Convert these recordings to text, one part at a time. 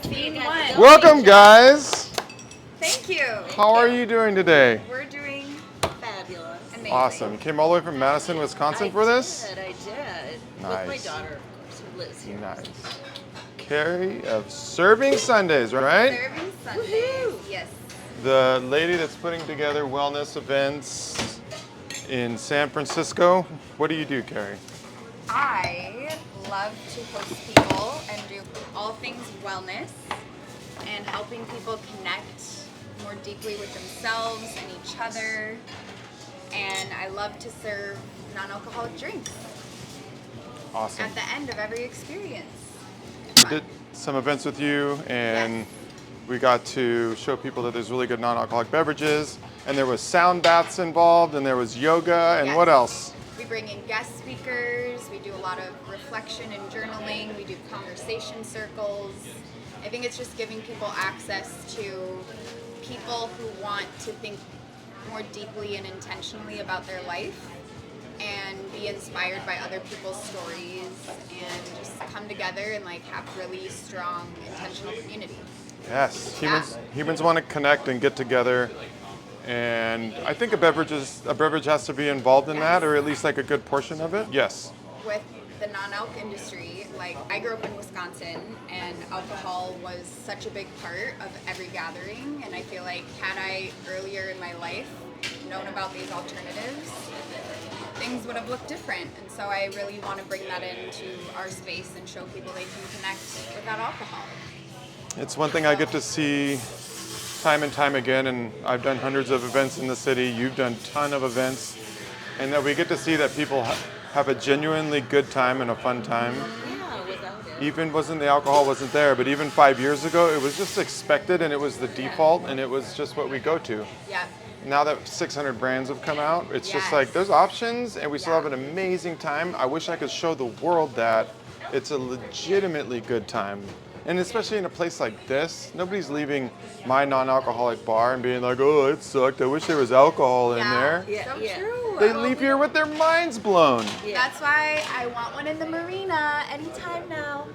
Scene one. Welcome, guys. Thank you. How are you doing today? We're doing Fabulous. amazing. Awesome. You came all the way from Madison, Wisconsin for this? I did. Nice. With my daughter, of course, who lives here. Nice. Carrie of Serving Sundays, right? Serving Sundays. Yes. The lady that's putting together wellness events in San Francisco. What do you do, Carrie? I love to host people and do all things wellness and helping people connect more deeply with themselves and each other. And I love to serve non-alcoholic drinks Awesome. at the end of every experience. We did some events with you, and we got to show people that there's really good non-alcoholic beverages, and there was sound baths involved, and there was yoga, and Yes. what else? We bring in guest speakers, we do a lot of reflection and journaling, we do conversation circles. I think it's just giving people access to people who want to think more deeply and intentionally about their life and be inspired by other people's stories and just come together and like have really strong intentional community. Yes, humans want to connect and get together, and I think a beverage has to be involved in that, or at least like a good portion of it. Yes. With the non-alc industry, like I grew up in Wisconsin and alcohol was such a big part of every gathering, and I feel like had I earlier in my life known about these alternatives, things would have looked different. And so I really want to bring that into our space and show people they can connect without alcohol. It's one thing I get to see time and time again, and I've done hundreds of events in the city. You've done a ton of events, and that we get to see that people have a genuinely good time and a fun time. Yeah, without it. Even the alcohol wasn't there, but even 5 years ago, it was just expected, and it was the default, and it was just what we go to. Yeah. Now that 600 brands have come out, it's just Yes. like there's options, and we still Yeah. have an amazing time. I wish I could show the world that it's a legitimately good time. And especially in a place like this, nobody's leaving my non-alcoholic bar and being like, oh, it sucked. I wish there was alcohol in there. Yeah, So yeah. true. They leave here with their minds blown. Yeah. That's why I want one in the marina anytime now.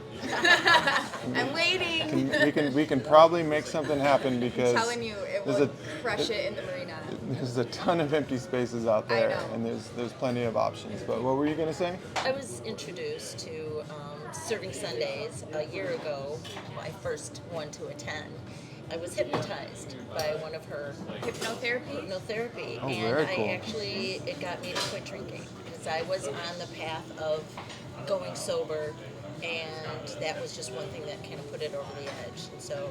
I'm waiting. We can probably make something happen because I'm telling you, it there's will crush it in the marina. there's a ton of empty spaces out there, know. and there's plenty of options. But what were you gonna say? I was introduced to Serving Sundays a year ago, my first one to attend. I was hypnotized by one of her hypnotherapy, Oh, and very cool. it got me to quit drinking because I was on the path of going sober, and that was just one thing that kind of put it over the edge. And so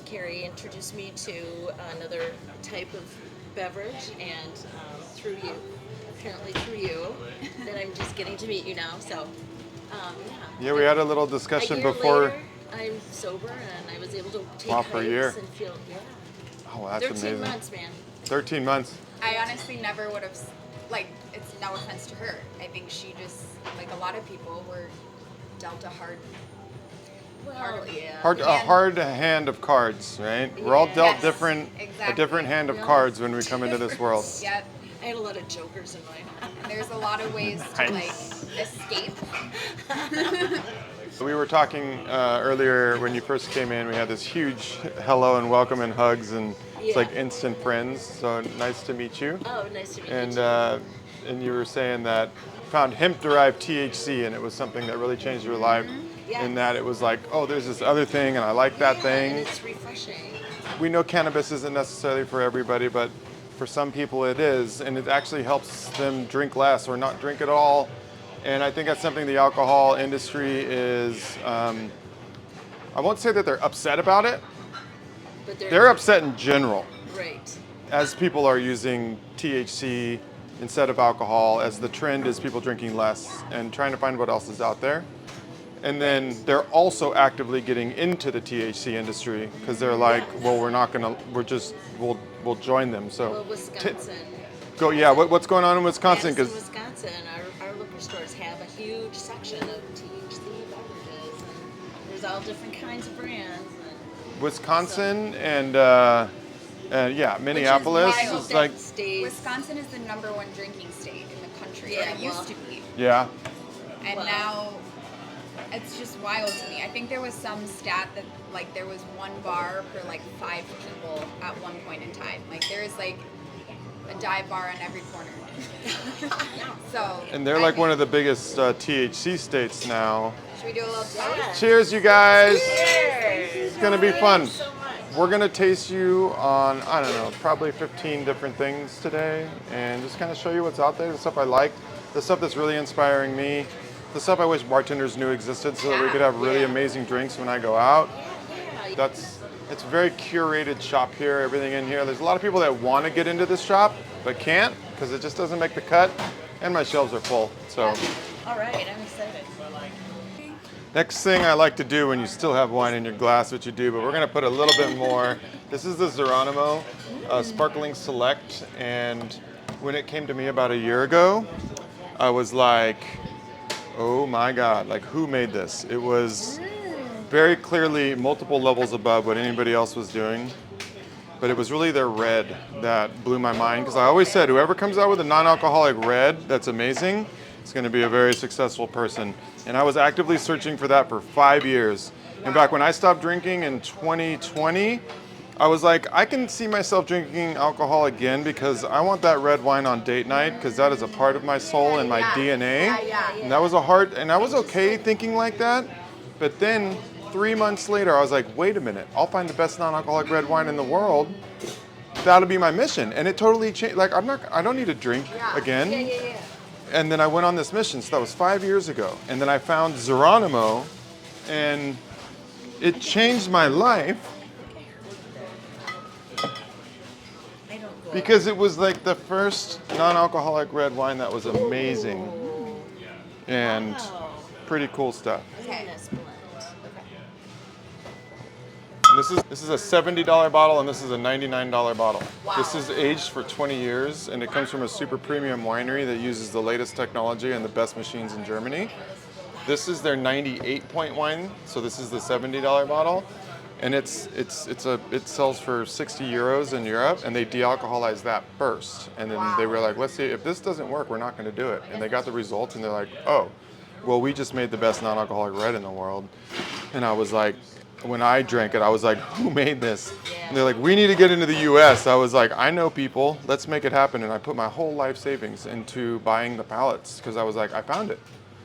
Carrie introduced me to another type of beverage, and through you, that I'm just getting to meet you now. So Yeah, we had a little discussion a year before. later, I'm sober, and I was able to take Wow, hikes for a year. and feel, Oh, that's 13 amazing. months, man. 13 months. I honestly never would have, like, it's no offense to her. I think she just, like a lot of people, were dealt a hard Yeah. A hard hand of cards, right? We're all dealt Yes, a exactly. different hand of Yeah. cards when we come into this world. Yep. I had a lot of jokers in my home. And there's a lot of ways to, like, Nice. escape. We were talking earlier when you first came in. We had this huge hello and welcome and hugs, and it's Yeah. like instant friends. So nice to meet you. Oh, nice to meet And you. and you were saying that you found hemp-derived THC, and it was something that really changed your life. Yeah. In that it was like, oh, there's this other thing, and I like that And thing. it's refreshing. We know cannabis isn't necessarily for everybody, but for some people it is, and it actually helps them drink less or not drink at all. And I think that's something the alcohol industry is, I won't say that they're upset about it. But They're upset in general Right. as people are using THC instead of alcohol, as the trend is people drinking less and trying to find what else is out there. And then they're also actively getting into the THC industry because they're like, well, we'll join them. So Well, Wisconsin. what's going on in Wisconsin? Madison, Because Wisconsin, our liquor stores have a huge section of THC beverages, and there's all different kinds of brands. And Wisconsin and Minneapolis wild. is like, stays. Wisconsin is the #1 drinking state in the country. Yeah, or it used well- to be. yeah, And Wow. now It's just wild to me. I think there was some stat that like there was one bar per like 5 people at one point in time. Like there is like a dive bar on every corner. So. And they're like one of the biggest THC states now. Should we do a little taste? Yeah. Cheers, you guys! Cheers. It's gonna be fun. So much. We're gonna taste you on, I don't know, probably 15 different things today, and just kind of show you what's out there, the stuff I like, the stuff that's really inspiring me, the stuff I wish bartenders knew existed so that we could have really amazing drinks when I go out. It's a very curated shop here, everything in here. There's a lot of people that want to get into this shop, but can't, because it just doesn't make the cut, and my shelves are full, so. All right, I'm excited. Next thing I like to do when you still have wine in your glass, what you do, but we're gonna put a little bit more. This is the Zeronimo Sparkling Select, and when it came to me about a year ago, I was like, oh my God, like who made this? It was very clearly multiple levels above what anybody else was doing, but it was really their red that blew my mind, because I always said whoever comes out with a non-alcoholic red that's amazing, it's gonna be a very successful person. And I was actively searching for that for 5 years. In fact, when I stopped drinking in 2020, I was like, I can see myself drinking alcohol again because I want that red wine on date night because that is a part of my soul and my DNA. And that was a hard, and I was okay thinking like that. But then 3 months later, I was like, wait a minute, I'll find the best non-alcoholic red wine in the world. That'll be my mission. And it totally changed. Like, I don't need to drink again. And then I went on this mission, so that was 5 years ago. And then I found Zeronimo, and it changed my life because it was like the first non-alcoholic red wine that was amazing and pretty cool stuff. Okay. This is a $70 bottle, and this is a $99 bottle. Wow. This is aged for 20 years, and it comes from a super premium winery that uses the latest technology and the best machines in Germany. This is their 98 point wine, so this is the $70 bottle, and it sells for 60 euros in Europe, and they de-alcoholize that first, and then they were like, let's see, if this doesn't work, we're not going to do it. And they got the results, and they're like, oh, well, we just made the best non-alcoholic red in the world. And I was like, when I drank it, I was like, who made this? And they're like, we need to get into the US. I was like, I know people, let's make it happen. And I put my whole life savings into buying the pallets because I was like, I found it.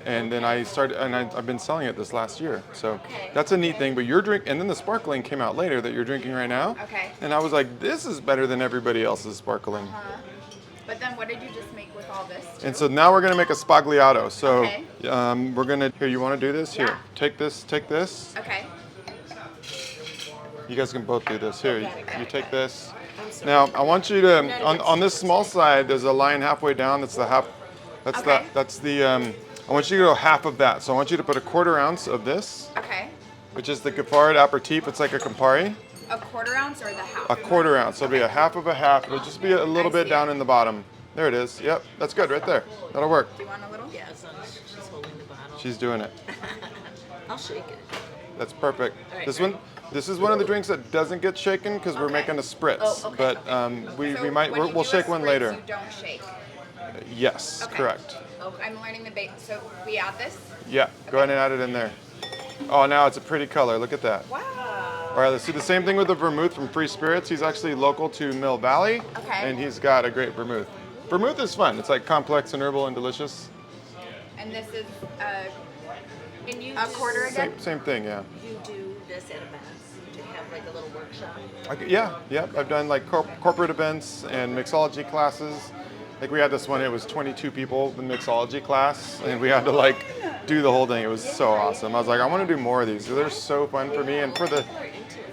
And then I started, and I've been selling it this last year. So that's a neat thing. But your drink, and then the sparkling came out later that you're drinking right now. Okay. And I was like, this is better than everybody else's sparkling. But then what did you just make with all this? And so now we're gonna make a Spagliato. So Okay. we're gonna, here, you wanna do this? Yeah. Here, take this. Okay. You guys can both do this. Here, you take this. Now, I want you to, on this small side, there's a line halfway down. That's the half, I want you to go half of that. So I want you to put a 1/4 ounce of this, Okay. which is the Kava aperitif. It's like a Campari. A 1/4 ounce or the half? A 1/4 ounce. So it'll be a half of a half. It'll just be a little bit down in the bottom. There it is. Yep, that's good right there. That'll work. Do you want a little? Yeah, so she's holding the bottle. She's doing it. I'll shake it. That's perfect. All right, This is one of the drinks that doesn't get shaken because we're making a spritz. Oh, okay, But So we'll when you do shake a one spritz, later. You don't shake. Yes, Okay. correct. I'm learning the bait. So we add this? Yeah, go ahead and add it in there. Oh, now it's a pretty color. Look at that. Wow. All right, let's do the same thing with the vermouth from Free Spirits. He's actually local to Mill Valley, Okay. and he's got a great vermouth. Vermouth is fun. It's like complex and herbal and delicious. And this is Can you a 1/4 again? Same thing, yeah. You do this at events? To have like a little workshop? Yeah. I've done like corporate events and mixology classes. Like we had this one, it was 22 people in mixology class, and we had to like do the whole thing. It was so awesome. I was like, I want to do more of these. They're so fun for me, and for the.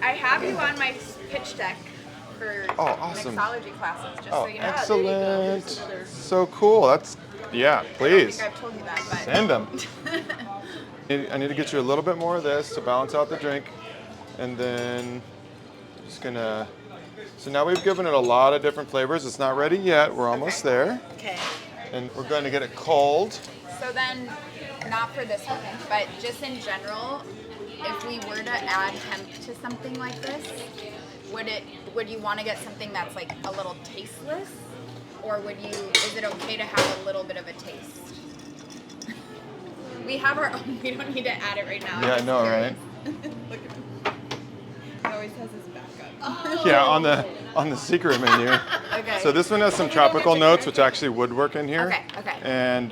I have you on my pitch deck for awesome. mixology classes, just Oh, so you know. excellent! So cool. That's please I don't think I've told you that, but send them. I need to get you a little bit more of this to balance out the drink, and then just gonna. So now we've given it a lot of different flavors. It's not ready yet. We're almost there, Okay. and we're going to get it cold. So then, not for this one, but just in general, if we were to add hemp to something like this, would you want to get something that's like a little tasteless, or is it okay to have a little bit of a taste? We have our own. We don't need to add it right now. Yeah, I know, right? Look at him. He always has his backup. Oh. Yeah, on the secret menu. Okay. So this one has some tropical notes, which actually would work in here. Okay. And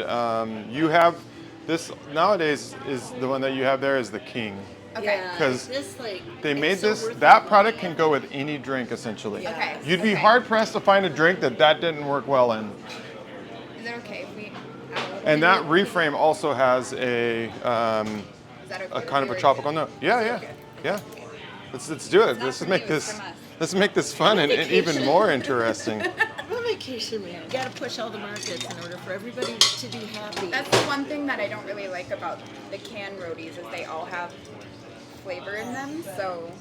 you have this nowadays is the one that you have there is the king. Okay. Yeah, 'Cause this, like, They made it's so this. worth That the product money. can go with any drink essentially. Yeah. Okay. You'd be Okay. hard pressed to find a drink that didn't work well in. Is it okay if we? And that reframe also has a Is that okay a with kind of you a or- tropical note. Yeah. Let's do it. not Let's from make you, this it's from us. let's make this fun and even more interesting. I'm on vacation, man. You gotta push all the markets in order for everybody to be happy. That's the one thing that I don't really like about the canned roadies is they all have flavor in them, so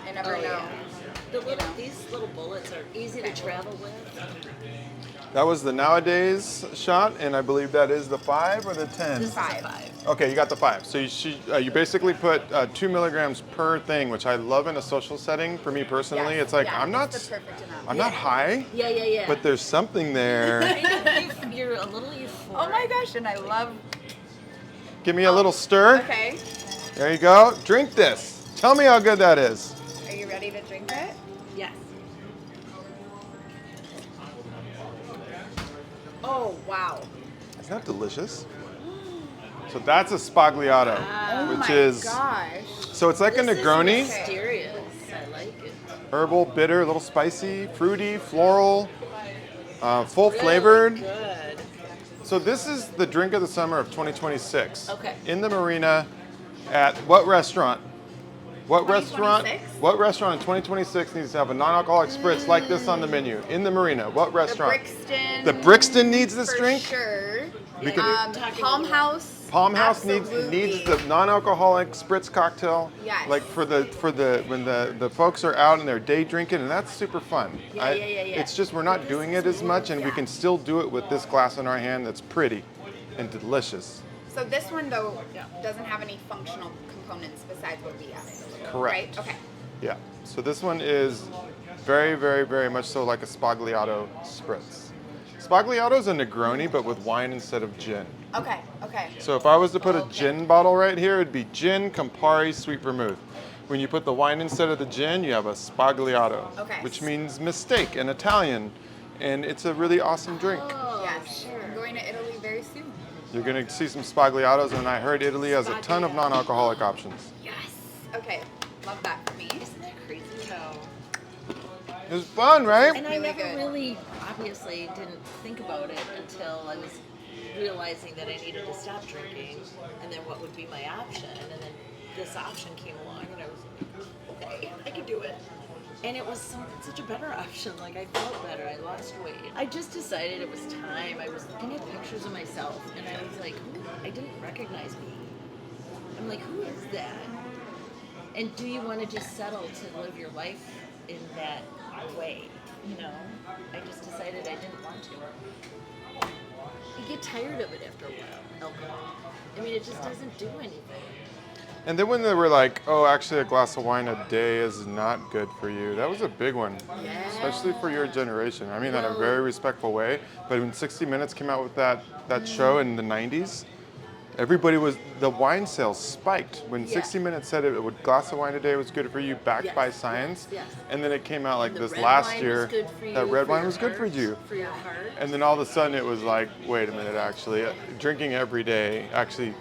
I never know. Yeah. These little bullets are easy to travel with. That was the nowadays shot, and I believe that is the 5 or the 10. This is a 5. 5. Okay, you got the 5. So you basically put 2 milligrams per thing, which I love in a social setting. For me personally, Yes, it's like yeah, I'm not it's the perfect amount. I'm not high, Yeah. but there's something there. You're a little euphoric. Oh my gosh, and I love. Give me a little stir. Okay. There you go. Drink this. Tell me how good that is. Are you ready to drink it? Yes. Oh wow. Isn't that delicious? So that's a Spagliato, Oh which my is gosh. so it's like a This Negroni, is mysterious. I like it. herbal, bitter, a little spicy, fruity, floral, full flavored. Really good. So this is the drink of the summer of 2026. Okay. In the marina, at what restaurant? What restaurant? 2026? What restaurant in 2026 needs to have a non-alcoholic spritz like this on the menu? In the marina, what The restaurant? Brixton. The Brixton needs this for drink. sure. We could- talking Palm about- House. Palm House absolutely. needs the non-alcoholic spritz cocktail. Yes. Like for the when the folks are out and they're day drinking, and that's super fun. Yeah. It's just we're not doing it as much, and we can still do it with this glass in our hand that's pretty and delicious. So this one though doesn't have any functional components besides what we added. Correct. Right? Okay. Yeah. So this one is very, very, very much so like a Spagliato spritz. Spagliato is a Negroni, but with wine instead of gin. Okay. So if I was to put a Okay. gin bottle right here, it'd be gin, Campari, sweet vermouth. When you put the wine instead of the gin, you have a Spagliato, Okay. which means mistake in Italian. And it's a really awesome drink. Oh, Yes. sure. I'm going to Italy very soon. You're gonna see some Spagliatos, and I heard Italy has a ton of non-alcoholic options. Yes. Okay. Love that for me. Isn't that crazy how? It was fun, right? And I Really never good. really, obviously, didn't think about it until I was realizing that I needed to stop drinking, and then what would be my option, and then this option came along, and I was like, okay, I can do it. And it was such a better option. Like, I felt better. I lost weight. I just decided it was time. I was looking at pictures of myself, and I was like, I didn't recognize me. I'm like, who is that? And do you want to just settle to live your life in that way? You know? I just decided I didn't want to. You get tired of it after a while, alcohol. I mean, it just doesn't do anything. And then when they were like, oh, actually a glass of wine a day is not good for you, that was a big one. Especially for your generation. I mean that in a very respectful way. But when 60 Minutes came out with that show in the 90s, the wine sales spiked. When 60 Minutes said a glass of wine a day was good for you, backed by science. Yes. And then it came out like The this red last wine year was good for you, that red for wine your was good for heart, you. For your heart. And then all of a sudden it was like, wait a minute, actually, drinking every day actually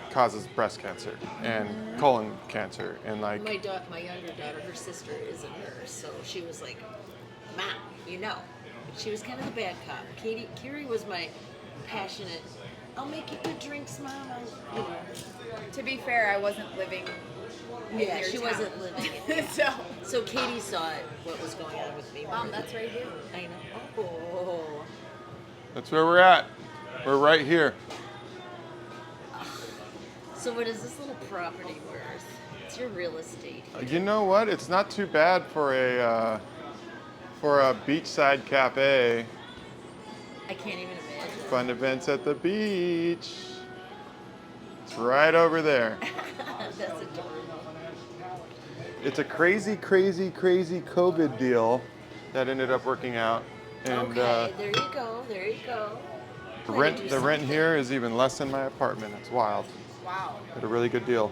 causes breast cancer and colon cancer and like My younger daughter, her sister is a nurse, so she was like, Mom, you know. She was kind of the bad cop. Kiri was my passionate, I'll make you good drinks, Mom. You know. To be fair, I wasn't living in Yeah, your she town. wasn't living in it. So Katie saw it, what was going on with me. Mom, that's right here. I know. Oh. that's where we're at. We're right here. So what is this little property worth? It's your real estate. You know what? It's not too bad for a beachside cafe. I can't even imagine. Fun events at the beach. It's right over there. That's adorable. It's a crazy, crazy, crazy COVID deal that ended up working out. And Okay, there you go. There you go. The rent here is even less than my apartment. It's wild. Wow. Got a really good deal.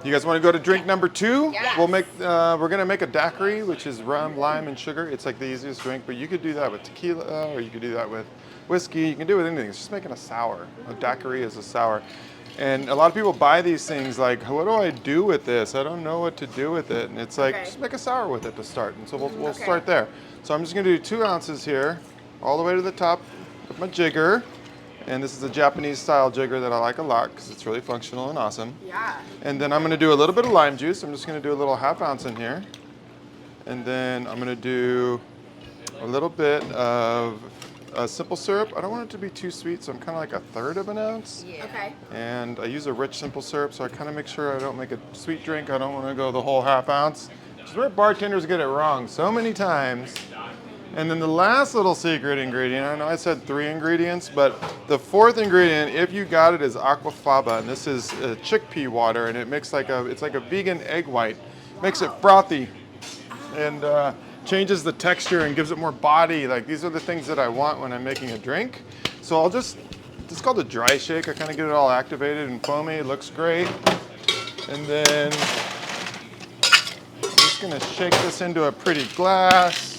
You guys want to go to drink number 2? Yes. We're gonna make a daiquiri, which is rum, lime, and sugar. It's like the easiest drink, but you could do that with tequila, or you could do that with whiskey. You can do it with anything. It's just making a sour. A daiquiri is a sour. And a lot of people buy these things like, what do I do with this? I don't know what to do with it. And it's like, just make a sour with it to start. And so we'll start there. So I'm just gonna do 2 ounces here, all the way to the top with my jigger. And this is a Japanese style jigger that I like a lot because it's really functional and awesome. Yeah. And then I'm gonna do a little bit of lime juice. I'm just gonna do a little ½ ounce in here. And then I'm gonna do a little bit of simple syrup. I don't want it to be too sweet, so I'm kind of like 1/3 of an ounce. Yeah. Okay. And I use a rich simple syrup, so I kind of make sure I don't make a sweet drink. I don't want to go the whole ½ ounce. Which is where bartenders get it wrong so many times. And then the last little secret ingredient, I know I said 3 ingredients, but the 4th ingredient, if you got it, is aquafaba. And this is chickpea water, and it makes it's like a vegan egg white. Makes it frothy and changes the texture and gives it more body. Like, these are the things that I want when I'm making a drink. So it's called a dry shake. I kind of get it all activated and foamy. It looks great. And then I'm just gonna shake this into a pretty glass.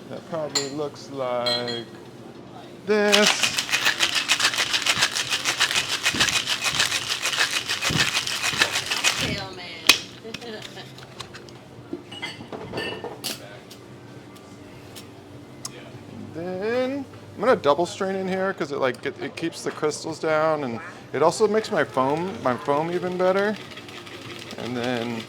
That probably looks like this. Cocktail man. Then I'm gonna double strain in here because it keeps the crystals down, and it also makes my foam even better. And then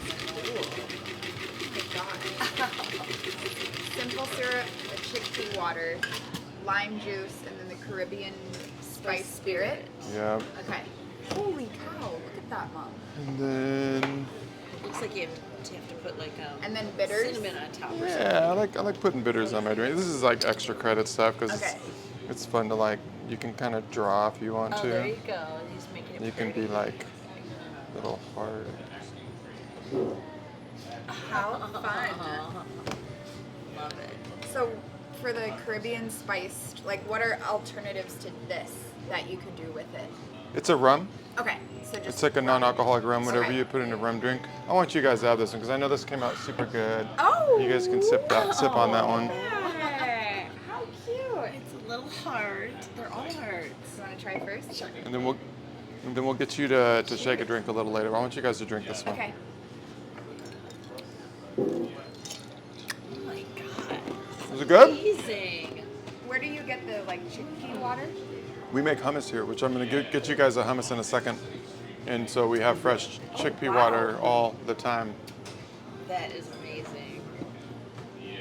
Simple syrup, the chickpea water, lime juice, and then the Caribbean spice spirit. yeah, Okay. Holy cow! Look at that, Mom. and then Looks like you have to put like And then bitters. cinnamon on top or something. yeah, I like putting bitters on my drink. This is like extra credit stuff because Okay. it's fun to you can kind of draw if you want Oh, to. there you go. He's making it You can pretty. be like little hard. How fun! Love it. So, for the Caribbean spiced, what are alternatives to this that you could do with it? It's a rum. Okay, so just It's like a non-alcoholic rum, whatever Okay. you put in a rum drink. I want you guys to have this one because I know this came out super good. Oh! You guys can sip on that one. Yeah. How cute! It's a little hard. They're all hard. You want to try first? Sure. And then we'll get you to shake a drink a little later. I want you guys to drink this one. Okay. Oh my god. Was it good? Amazing. Where do you get the chickpea water? We make hummus here, which I'm going to get you guys a hummus in a second. And so we have fresh chickpea water all the time. That is amazing.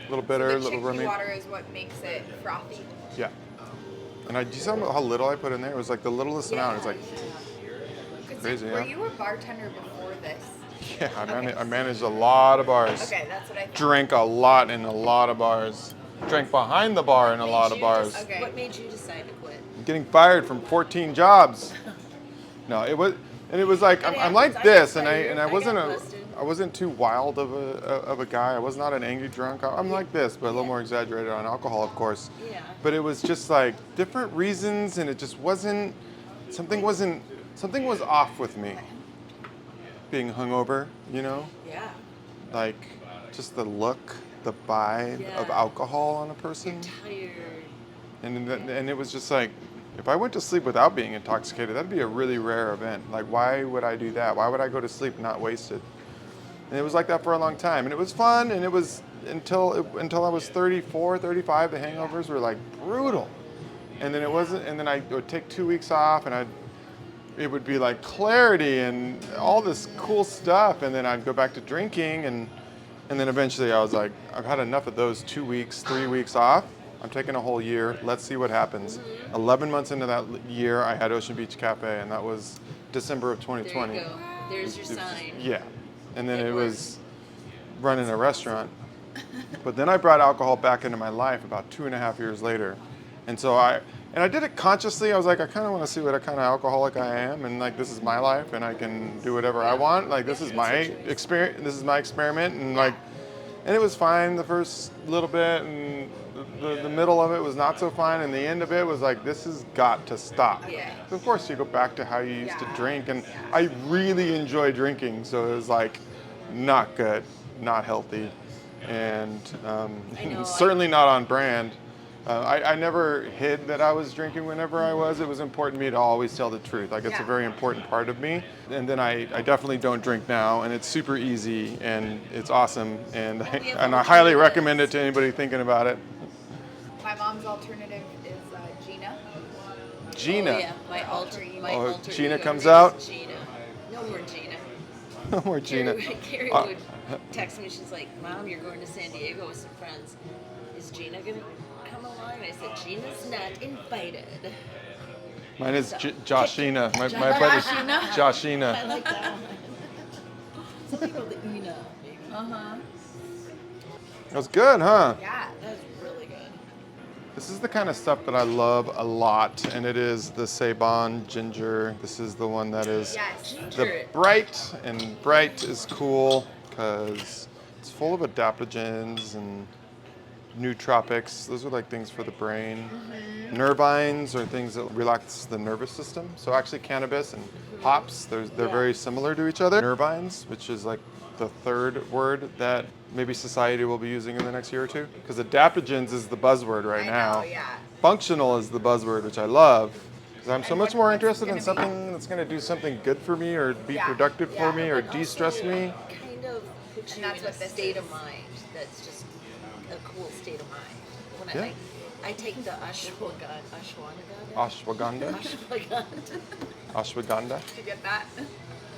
A little bitter, a The little chickpea rummy. water is what makes it frothy. Yeah. And do you see how little I put in there? It was like the littlest amount. It's like, Crazy, Were yeah. you a bartender before this? yeah, I managed a lot of bars. Okay, that's what I thought. Drank a lot in a lot of bars. Drank behind the bar in a lot of bars. Okay. What made you decide to quit? I'm getting fired from 14 jobs. No, it was like I'm like this, and I wasn't too wild of a guy. I was not an angry drunk. I'm like this, but a little more exaggerated on alcohol, of course. Yeah. But it was just like different reasons, and it just wasn't. Something was off with me. Being hungover, you know, Yeah. like just the look, the vibe of Yeah. alcohol on a person. Tired. And it was just like, if I went to sleep without being intoxicated, that'd be a really rare event. Like, why would I do that? Why would I go to sleep not wasted? And it was like that for a long time. And it was fun, and it was until I was 34, 35, the hangovers were like brutal. And then it wasn't, and then I would take 2 weeks off, and it would be like clarity and all this cool stuff. And then I'd go back to drinking, and then eventually I was like, I've had enough of those 2 weeks, 3 weeks off. I'm taking a whole year. Let's see what happens. 11 months into that year, I had Ocean Beach Cafe, and that was December of 2020. There you go. There's your sign. Yeah. And then it was running a restaurant. But then I brought alcohol back into my life about 2.5 years later. And so I did it consciously. I was like, I kind of want to see what kind of alcoholic I am, and like, this is my life, and I can do whatever I want. Like, this is my experience. This is my experiment, and like, and it was fine the first little bit, and the middle of it was not so fine, and the end of it was like, this has got to stop. Yeah. So of course, you go back to how you used to Yeah. drink, and I really enjoy drinking, so it was like not good, not healthy, and I know, certainly not on brand. I never hid that I was drinking whenever I was. It was important to me to always tell the truth. Like, it's a Yeah. very important part of me. And then I definitely don't drink now, and it's super easy, and it's awesome, and I highly recommend it to anybody thinking about it. My mom's alternative is Gina. Gina. Oh, yeah, my alter Gina ego comes name out? is Gina. No more Gina. No more Gina. Carrie would text me. She's like, "Mom, you're going to San Diego with some friends. Is Gina gonna come along?" And I said, "Gina's not invited." Mine is Joshina. My buddy's Joshina. I like that one. Some people the Ina. Maybe. That was good, huh? Yeah. That's really good. This is the kind of stuff that I love a lot, and it is the Ceylon ginger. This is the one that is Yes. the bright, and bright is cool because it's full of adaptogens and nootropics. Those are like things for the brain. Nervines are things that relax the nervous system. So actually cannabis and hops, they're very similar to each other. Nervines, which is like the third word that maybe society will be using in the next year or two. Because adaptogens is the buzzword right now. I know, yeah. Functional is the buzzword, which I love. Because I'm so And much more what's interested in gonna be- something that's going to do something good for me or be Yeah, productive for yeah. me or But de-stress also me. Kind of puts And you that's in a what this state is. of mind that's just a cool state of mind. When Yeah. I take the ashwagandha. Ashwagandha? Ashwagandha? Did you get that?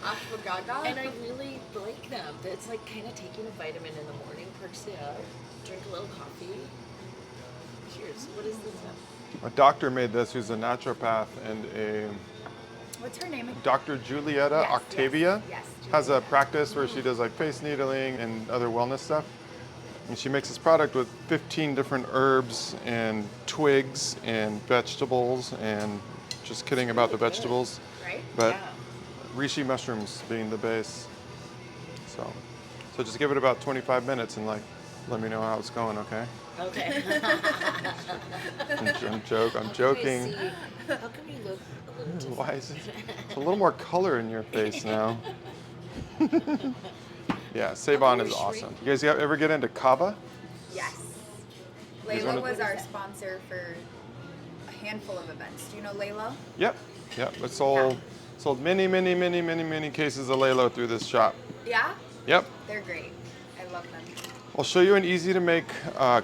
Ashwagandha. And I really like them. It's like kind of taking a vitamin in the morning, perks you up. Drink a little coffee. Cheers. What is this stuff? A doctor made this who's a naturopath and a What's her name? Dr. Julieta Yes, Octavia yes, has a Julieta. practice where she does like face needling and other wellness stuff. And she makes this product with 15 different herbs and twigs and vegetables, and just kidding about the vegetables. Right? But Yeah. reishi mushrooms being the base. So just give it about 25 minutes and like let me know how it's going, okay? Okay. I'm joking. How come you look a little different? Why is it? It's a little more color in your face now. Yeah, Ceylon is awesome. You guys ever get into kava? Yes. Here's Layla one of- was our sponsor for a handful of events. Do you know Layla? Yep. It sold many cases of Lalo through this shop. Yeah? Yep. They're great. I love them. I'll show you an easy to make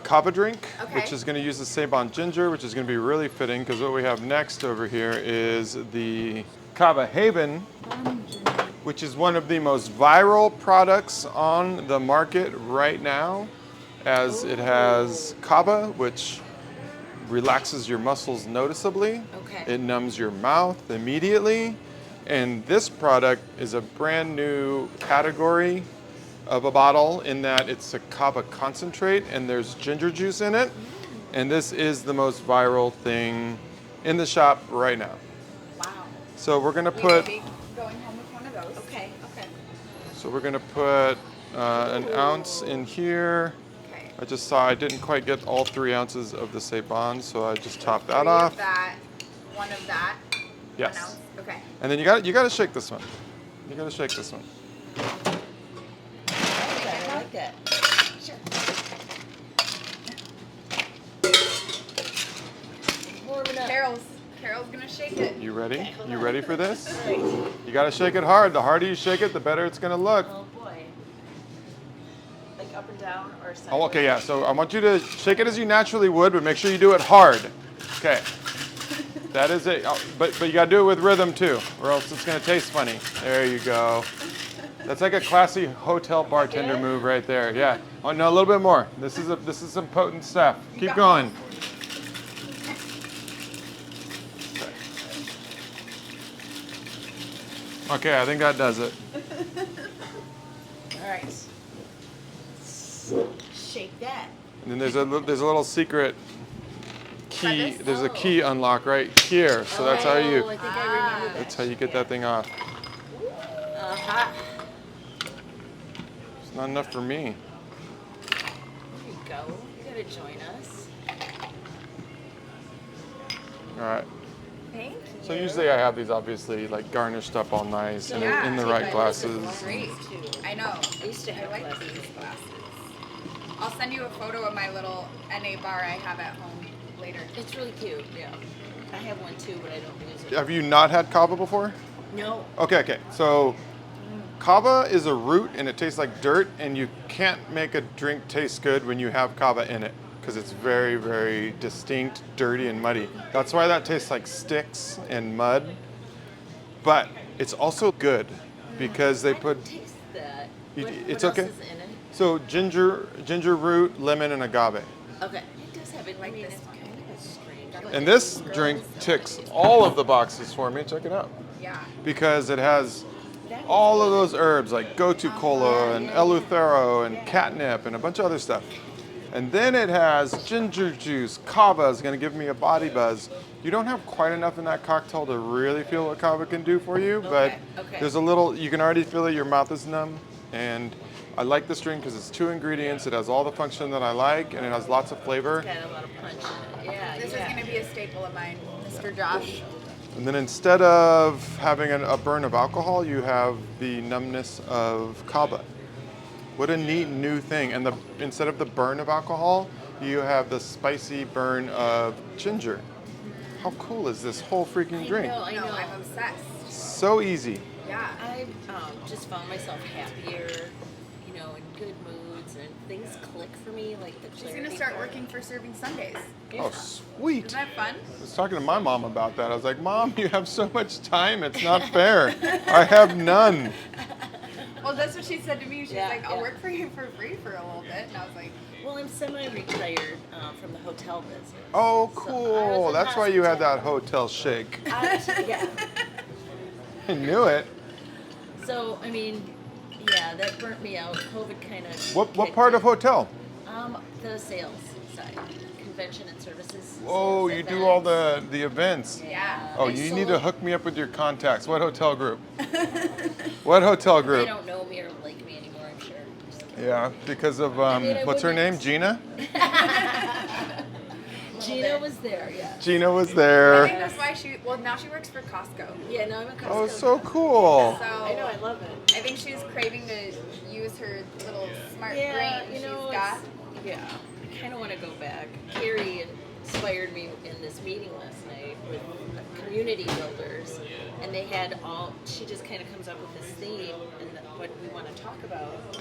kava drink, Okay. which is going to use the Ceylon ginger, which is going to be really fitting because what we have next over here is the Kava Haven, which is one of the most viral products on the market right now, as it has kava, which relaxes your muscles noticeably. Okay. It numbs your mouth immediately. And this product is a brand new category of a bottle in that it's a kava concentrate and there's ginger juice in it. And this is the most viral thing in the shop right now. Wow. So we're gonna We put, will be going home with one of those. Okay. so we're gonna put an ounce in here. Okay. I just saw I didn't quite get all 3 ounces of the Ceylon, so I just topped that 3 off. of that, 1 of that. Yes. 1 ounce. Okay. And then you got to shake this one. You got to shake this one. I like that. Sure. Warming up. Carol's gonna shake it. You ready? Okay, hold You on. ready for this? All right. You got to shake it hard. The harder you shake it, the better it's going to look. Oh boy. Like up and down or sideways? Oh, okay, yeah. So I want you to shake it as you naturally would, but make sure you do it hard. Okay. That is it. Oh, but you got to do it with rhythm too, or else it's going to taste funny. There you go. That's like a classy hotel bartender Good? move right there. Yeah. Oh no, a little bit more. This is some potent stuff. Keep going. Okay, I think that does it. All right. Shake that. And then there's a little secret key. this? There's a key unlock right here. So that's how Oh, you I think I remember that. that's how you get that thing off. Uh-huh. It's not enough for me. There you go. You gotta join us. All right. Thank you. So usually I have these obviously like garnished up all nice and Yeah. in the right glasses. Great. I know. I used to have like glasses. these glasses. I'll send you a photo of my little NA bar I have at home later. It's really cute. Yeah. I have one too, but I don't use it. Have you not had kava before? No. Okay. So kava is a root and it tastes like dirt, and you can't make a drink taste good when you have kava in it because it's very, very distinct, dirty, and muddy. That's why that tastes like sticks and mud. But it's also good because they put. I don't taste that. It's what okay. else is in it? So ginger root, lemon, and agave. Okay. It does have it. I mean, it's kind of a strange. And this drink ticks all of the boxes for me. Check it out. Yeah. Because it has all of those herbs like gotu kola and eleuthero and catnip and a bunch of other stuff. And then it has ginger juice. Kava is going to give me a body buzz. You don't have quite enough in that cocktail to really feel what kava can do for you, but Okay. there's a little, you can already feel it, your mouth is numb. And I like this drink because it's 2 ingredients. It has all the function that I like, and it has lots of flavor. Got a lot of punch in it. Yeah. This is going to be a staple of mine, Mr. Josh. And then instead of having a burn of alcohol, you have the numbness of kava. What a neat new thing. And instead of the burn of alcohol, you have the spicy burn of ginger. How cool is this whole freaking drink? I know. I'm obsessed. So easy. Yeah. I've just found myself happier, in good moods, and things click for me, like the She's clarity. going to start working for Serving Sundays. Oh, sweet. Isn't that fun? I was talking to my mom about that. I was like, Mom, you have so much time. It's not fair. I have none. Well, that's what she said to me. She's Yeah, like, I'll yeah. work for you for free for a little bit. And I was like, Well, I'm semi-retired from the hotel business. Oh, So I cool. was in That's why you had that hospitality. hotel shake. Yeah. I knew it. So, I mean, yeah, that burnt me out. COVID kind of. What part of hotel? The sales side, convention and services. Oh, sales you do all events. the events. yeah. Oh, I you sold- need to hook me up with your contacts. What hotel group? What hotel They group? don't know me or like me anymore, I'm sure. Just kidding. Yeah, because of mean, I what's her name? wouldn't- Gina? Gina was there, yeah. Gina was I there. think that's why now she works for Costco. Yeah, no, I'm a Costco. Oh, so cool. So I know, I love it. I think she's craving to use her little smart Yeah, brain you know, she's got. yeah, I kind of want to go back. Carrie inspired me in this meeting last night with community builders, and they had she just kind of comes up with this theme and what we want to talk about,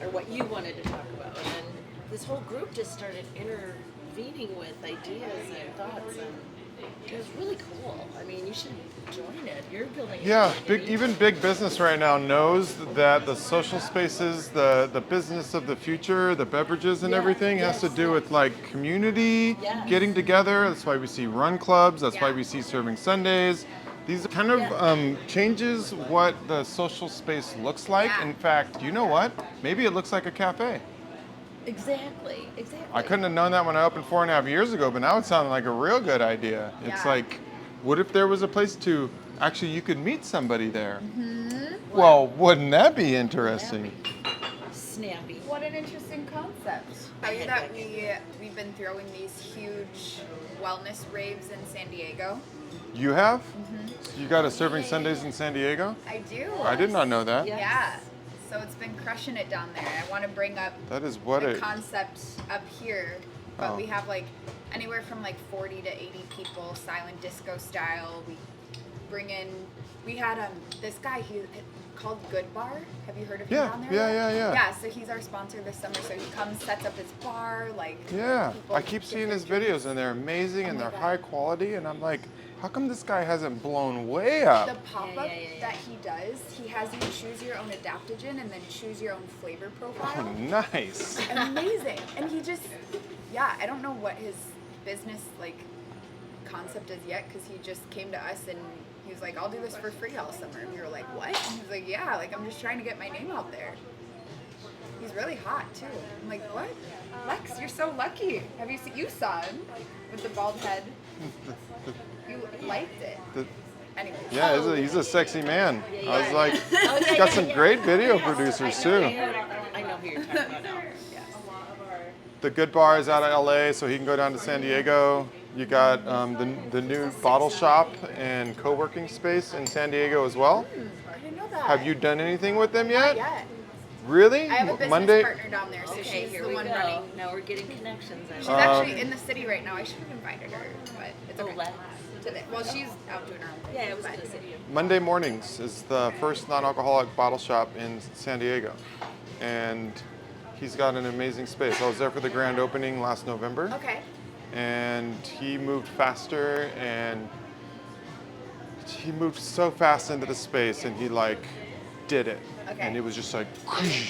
or what you wanted to talk about, and then this whole group just started intervening with ideas and thoughts, and it was really cool. I mean, you should join it. You're building a Yeah, community. even big business right now knows that the social spaces, the business of the future, the beverages and Yeah, everything has to yes, do with like community, Yes. getting together. That's why we see run clubs. That's why Yeah. we see Serving Sundays. These kind of Yeah. changes what the social space looks like. Yeah. In fact, you know what? Maybe it looks like a cafe. Exactly. I couldn't have known that when I opened 4.5 years ago, but now it sounds like a real good idea. It's Yeah. like, what if there was a place to actually you could meet somebody there? Well, wouldn't that be interesting? Snappy. What an interesting concept. Tell you that we've been throwing these huge wellness raves in San Diego. You have? You got a Serving Sundays in San Diego? I do. I did not know that. Yeah. Yeah. So it's been crushing it down there. I want to bring up That is what the it. concept up here, but Oh. we have like anywhere from like 40 to 80 people, silent disco style. We had this guy called Good Bar. Have you heard of him Yeah, down there? yeah. Yeah, so he's our sponsor this summer. So he comes, sets up his bar, like Yeah, people I keep get seeing their his drinks. videos and they're amazing and my they're God. high quality, and I'm like, how come this guy hasn't blown way up? The pop-up Yeah. that he does, he has you choose your own adaptogen and then choose your own flavor Oh, profile. nice. Amazing. And he just, I don't know what his business like concept is yet, because he just came to us and he was like, I'll do this for free all summer. And we were like, what? And he was like, yeah, like I'm just trying to get my name out there. He's really hot too. I'm like, what? Lex, you're so lucky. Have you saw him with the bald head? You liked it. The- Anyways. Yeah, he's a sexy man. I was like, Oh, he's got some great video producers too. I know who you're talking about now. The Good Bar is out of LA, so he can go down to San Diego. You got the new bottle shop and co-working space in San Diego as well. I didn't know that. Have you done anything with them Not yet? yet. Really? I have a business Monday? partner down there, so Okay, she's here the we one go. running. Now we're getting connections. She's actually in the city right now. I should have invited her, but it's okay. Lex. Today. Well, she's out doing her own thing. Yeah, it was but- in the city. Monday mornings is the first non-alcoholic bottle shop in San Diego, and he's got an amazing space. I was there for the grand opening last November, Okay. and he moved faster, and he moved so fast into the space, and he like did it. Okay. And it was just like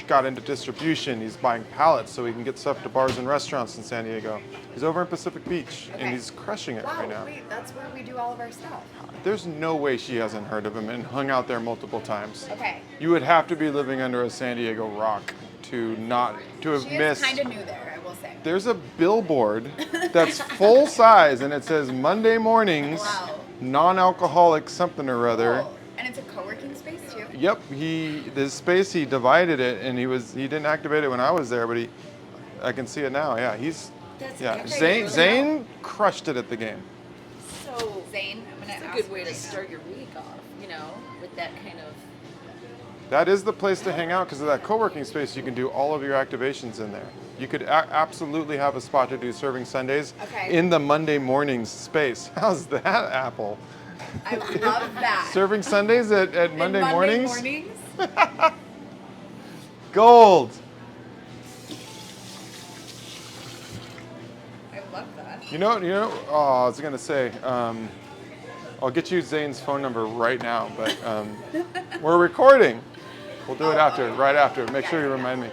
got into distribution. He's buying pallets so he can get stuff to bars and restaurants in San Diego. He's over in Pacific Beach, and Okay. he's crushing it Wow, right now. wait, that's where we do all of our stuff. There's no way she hasn't heard of him and hung out there multiple times. Okay. You would have to be living under a San Diego rock to have She is missed. kind of new there, I will say. There's a billboard that's full size and it says Monday mornings, Wow. non-alcoholic something or other. Cool. And it's a co-working space too. Yep, this space he divided it and he didn't activate it when I was there, but I can see it now. Yeah, That's yeah. actually Zane, really Zane crushed it at the game. So Zane, I'm it's gonna a good ask way her to right start your week off, with that kind of. That is the place to hang out because of that co-working space. You can do all of your activations in there. You could absolutely have a spot to do serving Sundays Okay. in the Monday mornings space. How's that, Apple? I love that. Serving Sundays at And Monday Monday mornings? Gold. I love that. You know. Oh, I was gonna say. I'll get you Zane's phone number right now, but we're recording. We'll do it right after. Make sure you remind me.